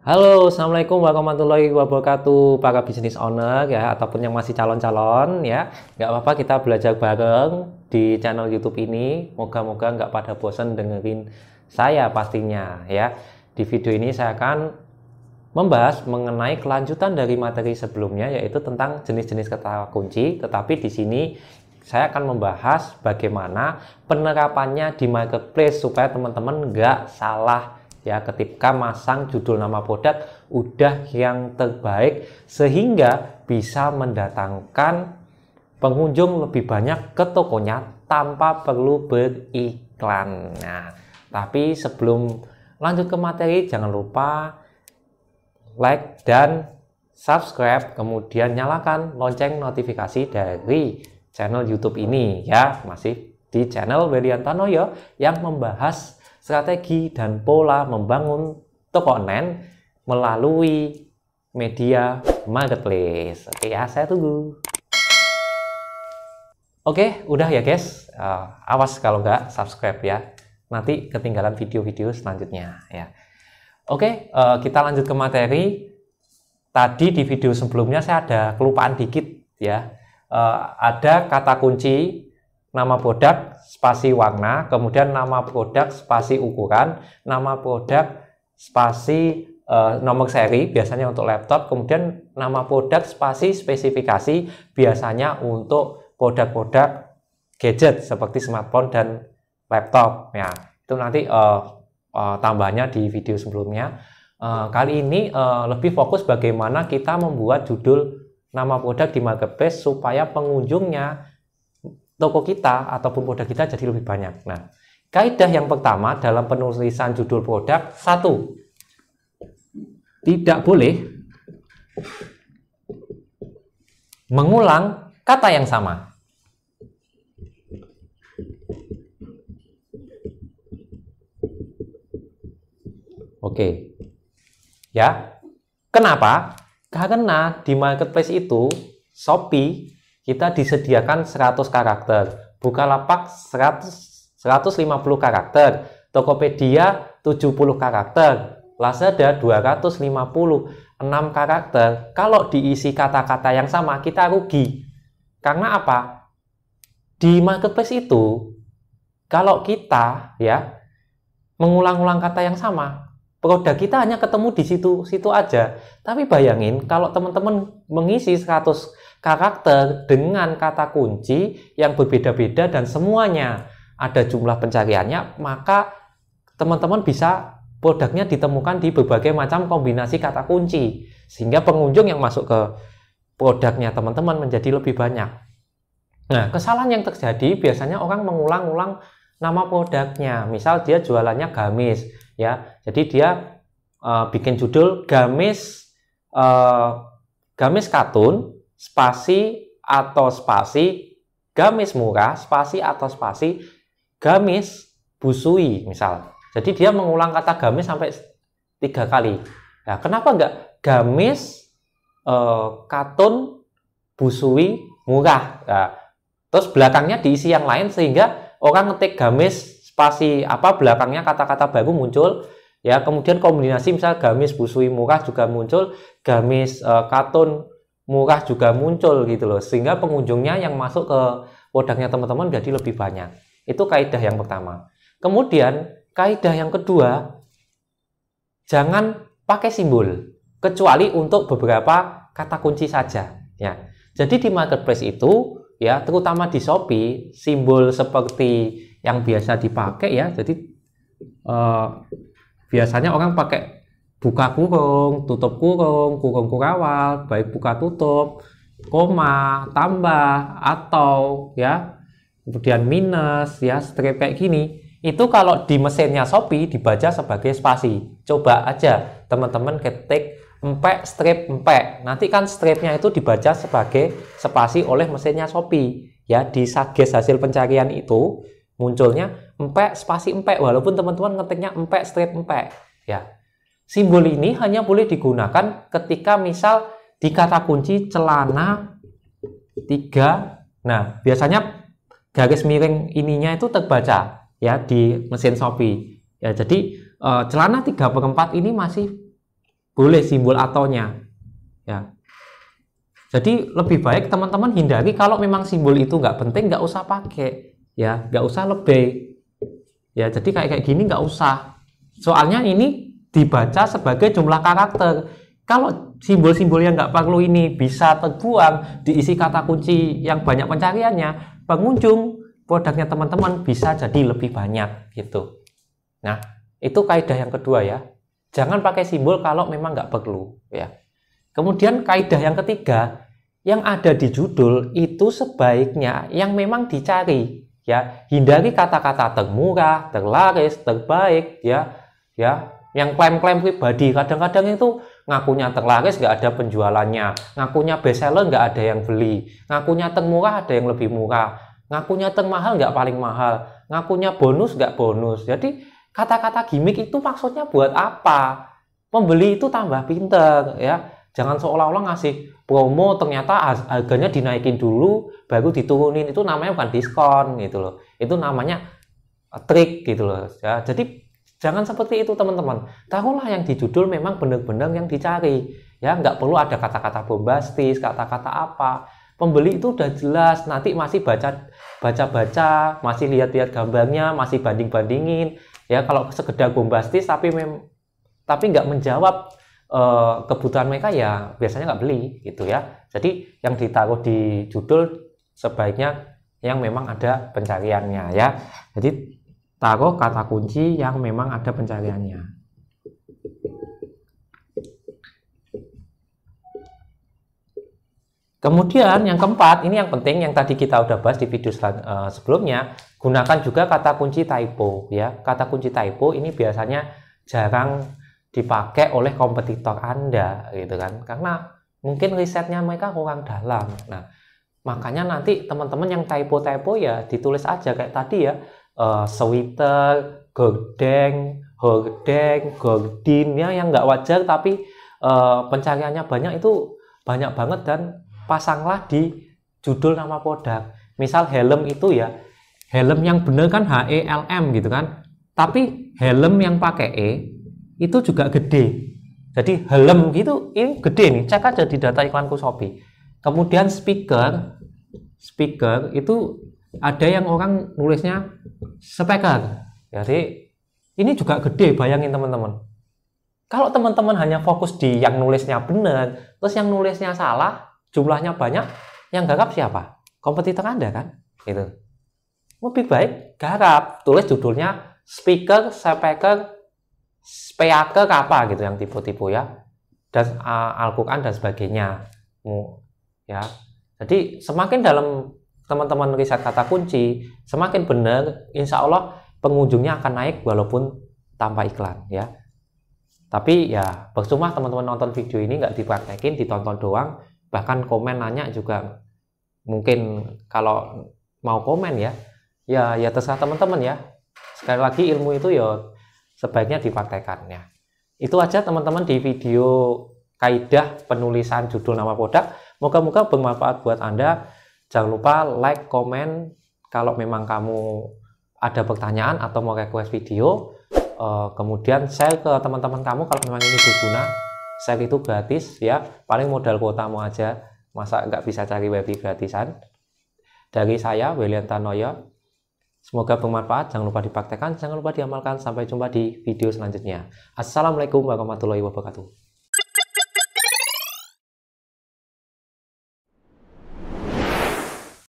Halo, Assalamualaikum warahmatullahi wabarakatuh para business owner ya, ataupun yang masih calon-calon ya. Nggak apa-apa, kita belajar bareng di channel YouTube ini. Moga-moga nggak pada bosan dengerin saya pastinya ya. Di video ini saya akan membahas mengenai kelanjutan dari materi sebelumnya, yaitu tentang jenis-jenis kata kunci. Tetapi di sini saya akan membahas bagaimana penerapannya di marketplace supaya teman-teman nggak salah ya ketika masang judul nama produk udah yang terbaik sehingga bisa mendatangkan pengunjung lebih banyak ke tokonya tanpa perlu beriklan. Nah, tapi sebelum lanjut ke materi jangan lupa like dan subscribe, kemudian nyalakan lonceng notifikasi dari channel YouTube ini ya, masih di channel Weliantanoyo yang membahas strategi dan pola membangun toko online melalui media marketplace. Oke ya, saya tunggu. Oke, udah ya guys. Awas kalau nggak subscribe ya. Nanti ketinggalan video-video selanjutnya ya. Oke, kita lanjut ke materi. Tadi di video sebelumnya saya ada kelupaan dikit ya. Ada kata kunci nama produk spasi warna, kemudian nama produk spasi ukuran, nama produk spasi nomor seri biasanya untuk laptop, kemudian nama produk spasi spesifikasi biasanya untuk produk-produk gadget seperti smartphone dan laptop ya. Itu nanti tambahnya di video sebelumnya. Kali ini lebih fokus bagaimana kita membuat judul nama produk di marketplace supaya pengunjungnya toko kita ataupun produk kita jadi lebih banyak. Nah, kaidah yang pertama dalam penulisan judul produk, satu, tidak boleh mengulang kata yang sama. Oke. Ya. Kenapa? Karena di marketplace itu Shopee kita disediakan 100 karakter, Bukalapak 150 karakter, Tokopedia 70 karakter, Lazada 256 karakter. Kalau diisi kata-kata yang sama, kita rugi. Karena apa? Di marketplace itu, kalau kita ya mengulang-ulang kata yang sama, produk kita hanya ketemu di situ aja. Tapi bayangin kalau teman-teman mengisi 100 karakter dengan kata kunci yang berbeda-beda dan semuanya ada jumlah pencariannya, maka teman-teman bisa produknya ditemukan di berbagai macam kombinasi kata kunci sehingga pengunjung yang masuk ke produknya teman-teman menjadi lebih banyak. Nah, kesalahan yang terjadi biasanya orang mengulang-ulang nama produknya. Misal dia jualannya gamis ya, jadi dia bikin judul gamis katun spasi atau spasi gamis murah, spasi atau spasi gamis busui misal. Jadi dia mengulang kata gamis sampai 3 kali. Nah, kenapa enggak gamis katun busui murah? Nah, terus belakangnya diisi yang lain sehingga orang ngetik gamis spasi apa belakangnya kata-kata baru muncul ya. Kemudian kombinasi misal gamis busui murah juga muncul, gamis katun murah juga muncul gitu loh, sehingga pengunjungnya yang masuk ke produknya teman-teman jadi lebih banyak. Itu kaidah yang pertama. Kemudian kaidah yang kedua, jangan pakai simbol kecuali untuk beberapa kata kunci saja ya. Jadi di marketplace itu ya, terutama di Shopee, simbol seperti yang biasa dipakai ya. Jadi biasanya orang pakai buka kurung, tutup kurung, kurung kurawal, baik buka tutup, koma, tambah, atau ya, kemudian minus ya, strip kayak gini. Itu kalau di mesinnya Shopee dibaca sebagai spasi. Coba aja teman-teman ketik empek strip empek. Nanti kan stripnya itu dibaca sebagai spasi oleh mesinnya Shopee. Ya, di suggest hasil pencarian itu munculnya empek spasi empek walaupun teman-teman ngetiknya empek strip empek. Ya. Simbol ini hanya boleh digunakan ketika misal di kata kunci celana 3. Nah, biasanya garis miring ininya itu terbaca ya di mesin Shopee. Ya, jadi celana 3/4 ini masih boleh simbol atonya ya. Jadi lebih baik teman-teman hindari, kalau memang simbol itu nggak penting nggak usah pakai ya, nggak usah lebih ya. Jadi kayak gini nggak usah, soalnya ini dibaca sebagai jumlah karakter. Kalau simbol-simbol yang nggak perlu ini bisa terbuang diisi kata kunci yang banyak pencariannya, pengunjung produknya teman-teman bisa jadi lebih banyak gitu. Nah, itu kaidah yang kedua ya, jangan pakai simbol kalau memang nggak perlu ya. Kemudian kaidah yang ketiga, yang ada di judul itu sebaiknya yang memang dicari ya, hindari kata-kata termurah, terlaris, terbaik ya, yang klaim-klaim pribadi. Kadang-kadang itu ngakunya terlaris nggak ada penjualannya, ngakunya bestseller nggak ada yang beli, ngakunya termurah ada yang lebih murah, ngakunya termahal nggak paling mahal, ngakunya bonus nggak bonus. Jadi kata-kata gimmick itu maksudnya buat apa? Pembeli itu tambah pinter ya. Jangan seolah-olah ngasih promo ternyata harganya dinaikin dulu baru diturunin. Itu namanya bukan diskon gitu loh. Itu namanya trik gitu loh ya. Jadi jangan seperti itu teman-teman. Taruhlah yang di judul memang benar-benar yang dicari ya, nggak perlu ada kata-kata bombastis, kata-kata apa. Pembeli itu udah jelas, nanti masih baca-baca, masih lihat-lihat gambarnya, masih banding-bandingin ya. Kalau sekedar bombastis tapi nggak menjawab kebutuhan mereka ya biasanya nggak beli gitu ya. Jadi yang ditaruh di judul sebaiknya yang memang ada pencariannya ya. Jadi taruh kata kunci yang memang ada pencariannya. Kemudian yang keempat, ini yang penting, yang tadi kita udah bahas di video sebelumnya, gunakan juga kata kunci typo ya. Kata kunci typo ini biasanya jarang dipakai oleh kompetitor Anda gitu kan, karena mungkin risetnya mereka kurang dalam. Nah, makanya nanti teman-teman yang typo-typo ya ditulis aja kayak tadi ya, sweater, gordeng, hordeng, gordin ya, yang nggak wajar tapi pencariannya banyak, itu banyak banget, dan pasanglah di judul nama produk. Misal helm itu ya, helm yang bener kan HELM gitu kan, tapi helm yang pakai E itu juga gede. Jadi helm gitu ini gede nih, cek aja di data iklanku Shopee. Kemudian speaker itu ada yang orang nulisnya speaker. Jadi ini juga gede, bayangin teman-teman. Kalau teman-teman hanya fokus di yang nulisnya benar, terus yang nulisnya salah, jumlahnya banyak, yang garap siapa? Kompetitor Anda kan? Gitu. Lebih baik garap, tulis judulnya speaker, speaker apa gitu, yang tipe-tipe ya, dan Al-Quran dan sebagainya ya. Jadi semakin dalam teman-teman riset kata kunci, semakin benar, insya Allah pengunjungnya akan naik walaupun tanpa iklan ya. Tapi ya percuma teman-teman nonton video ini nggak dipraktekin, ditonton doang, bahkan komen nanya juga mungkin kalau mau komen ya terserah teman-teman ya. Sekali lagi ilmu itu ya sebaiknya dipraktekkan ya. Itu aja teman-teman di video kaidah penulisan judul nama produk. Moga-moga bermanfaat buat Anda. Jangan lupa like, komen kalau memang kamu ada pertanyaan atau mau request video. Kemudian share ke teman-teman kamu kalau memang ini berguna. Share itu gratis ya, paling modal kuotamu aja, masa nggak bisa cari wifi gratisan. Dari saya, William Tanoyo, semoga bermanfaat, jangan lupa dipraktekkan, jangan lupa diamalkan. Sampai jumpa di video selanjutnya. Assalamualaikum warahmatullahi wabarakatuh.